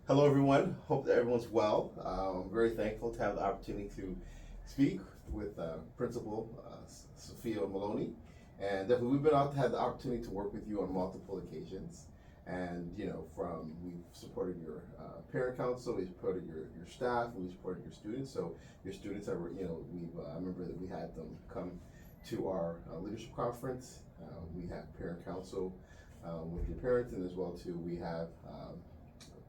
Hello, everyone. Hope that everyone's well. I'm very thankful to have the opportunity to speak with Principal Sophia Maloney, and definitely we've been out had the opportunity to work with you on multiple occasions. And from we've supported your parent council, we've supported your staff, we've supported your students. So your students are, we've I remember that we had them come to our leadership conference. We have parent council with your parents, and as well too we have.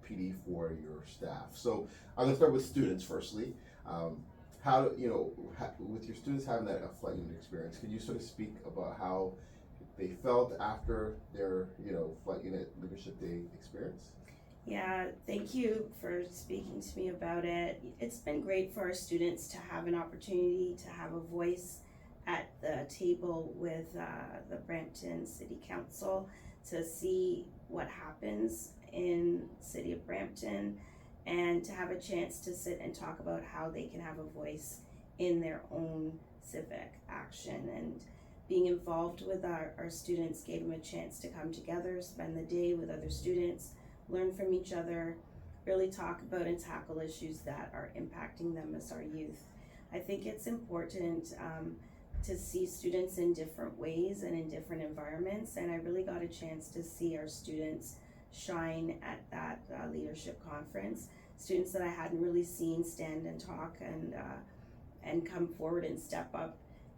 PD for your staff. So I'm gonna start with students firstly. How with your students having that flight unit experience, can you sort of speak about how they felt after their flight unit leadership day experience? Yeah, thank you for speaking to me about it. It's been great for our students to have an opportunity to have a voice at the table with the Brampton City Council to see what happens in the city of Brampton and to have a chance to sit and talk about how they can have a voice in their own civic action. And being involved with our students gave them a chance to come together, spend the day with other students, learn from each other, really talk about and tackle issues that are impacting them as our youth. I think it's important to see students in different ways and in different environments, and I really got a chance to see our students shine at that leadership conference. Students that I hadn't really seen stand and talk and come forward and step up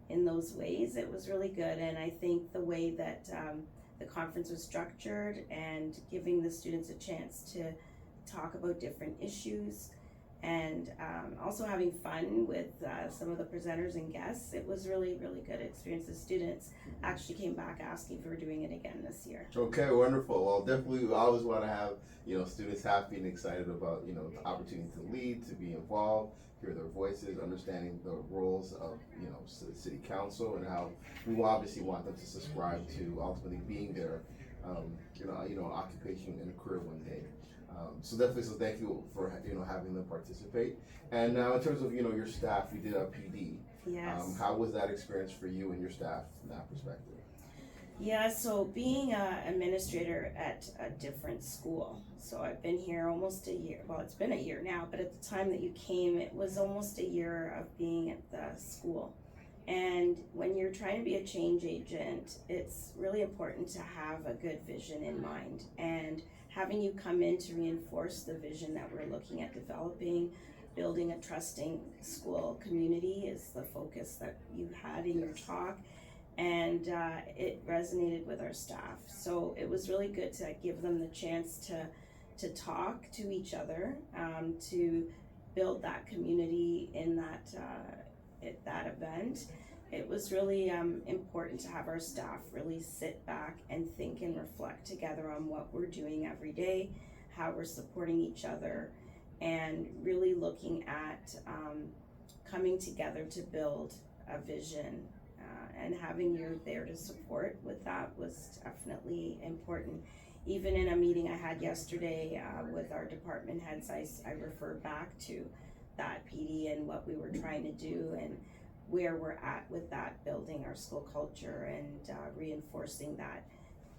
in those ways. It was really good, and I think the way that the conference was structured and giving the students a chance to talk about different issues and also having fun with some of the presenters and guests. It was really good experience. The students actually came back asking if we were doing it again this year. Okay, wonderful. Well, definitely we always want to have students happy and excited about the opportunity to lead, to be involved, hear their voices, understanding the roles of city council, and how we obviously want them to subscribe to ultimately being their occupation and a career one day. So definitely, so thank you for having them participate. And now, in terms of your staff, you did a PD. Yes. How was that experience for you and your staff from that perspective? Yeah, so being an administrator at a different school, so I've been here almost a year. Well, it's been a year now, but at the time that you came, it was almost a year of being at the school. And when you're trying to be a change agent, it's really important to have a good vision in mind. And having you come in to reinforce the vision that we're looking at developing, building a trusting school community is the focus that you had in your talk. And it resonated with our staff. So it was really good to give them the chance to talk to each other, to build that community in that event. It was really important to have our staff really sit back and think and reflect together on what we're doing every day, how we're supporting each other, and really looking at coming together to build a vision. And having you there to support with that was definitely important. Even in a meeting I had yesterday with our department heads, I referred back to that PD and what we were trying to do and where we're at with that, building our school culture and reinforcing that,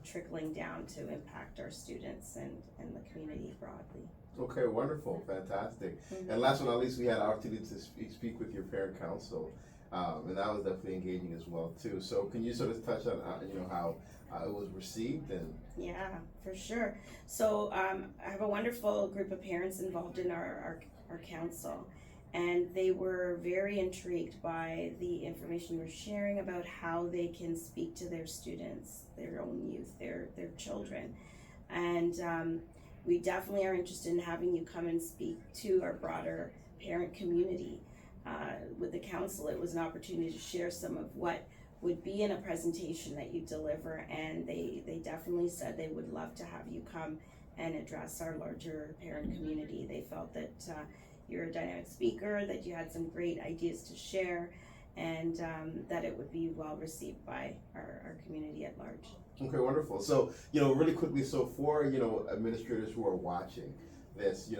trickling down to impact our students and the community broadly. Okay, wonderful, fantastic. Mm-hmm. And last but not least, we had an opportunity to speak with your parent council. And that was definitely engaging as well too. So can you sort of touch on how it was received? And yeah, for sure. So I have a wonderful group of parents involved in our council, and they were very intrigued by the information you were sharing about how they can speak to their students, their own youth, their children. And we definitely are interested in having you come and speak to our broader parent community. With the council, it was an opportunity to share some of what would be in a presentation that you deliver, and they definitely said they would love to have you come and address our larger parent community. They felt that you're a dynamic speaker, that you had some great ideas to share, and that it would be well received by our community at large. Okay, wonderful. So, really quickly, so for, administrators who are watching this,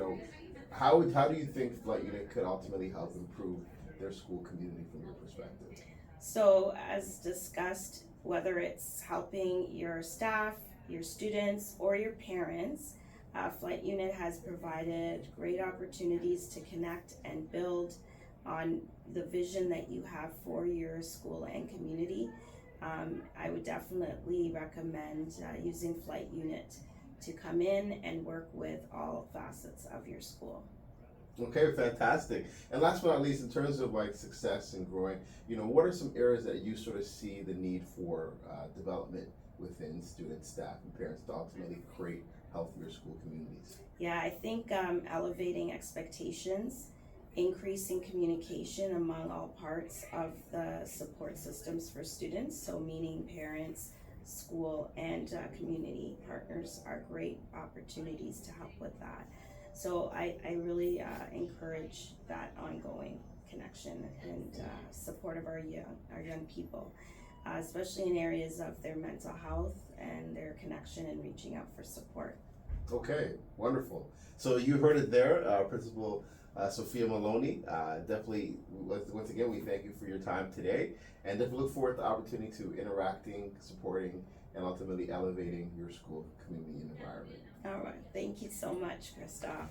how do you think Flight Unit could ultimately help improve their school community from your perspective? So, as discussed, whether it's helping your staff, your students, or your parents, Flight Unit has provided great opportunities to connect and build on the vision that you have for your school and community. I would definitely recommend using Flight Unit to come in and work with all facets of your school. Okay, fantastic. And last but not least, in terms of like success and growing, what are some areas that you sort of see the need for development within students, staff, and parents to ultimately create healthier school communities? Yeah, I think elevating expectations, increasing communication among all parts of the support systems for students, so meaning parents, school, and community partners are great opportunities to help with that. So I really encourage that ongoing connection and support of our young people, especially in areas of their mental health and their connection and reaching out for support. Okay, wonderful. So you heard it there, Principal Sophia Maloney. Definitely, once again, we thank you for your time today, and definitely look forward to the opportunity to interacting, supporting, and ultimately elevating your school community and environment. All right, thank you so much, Christoph.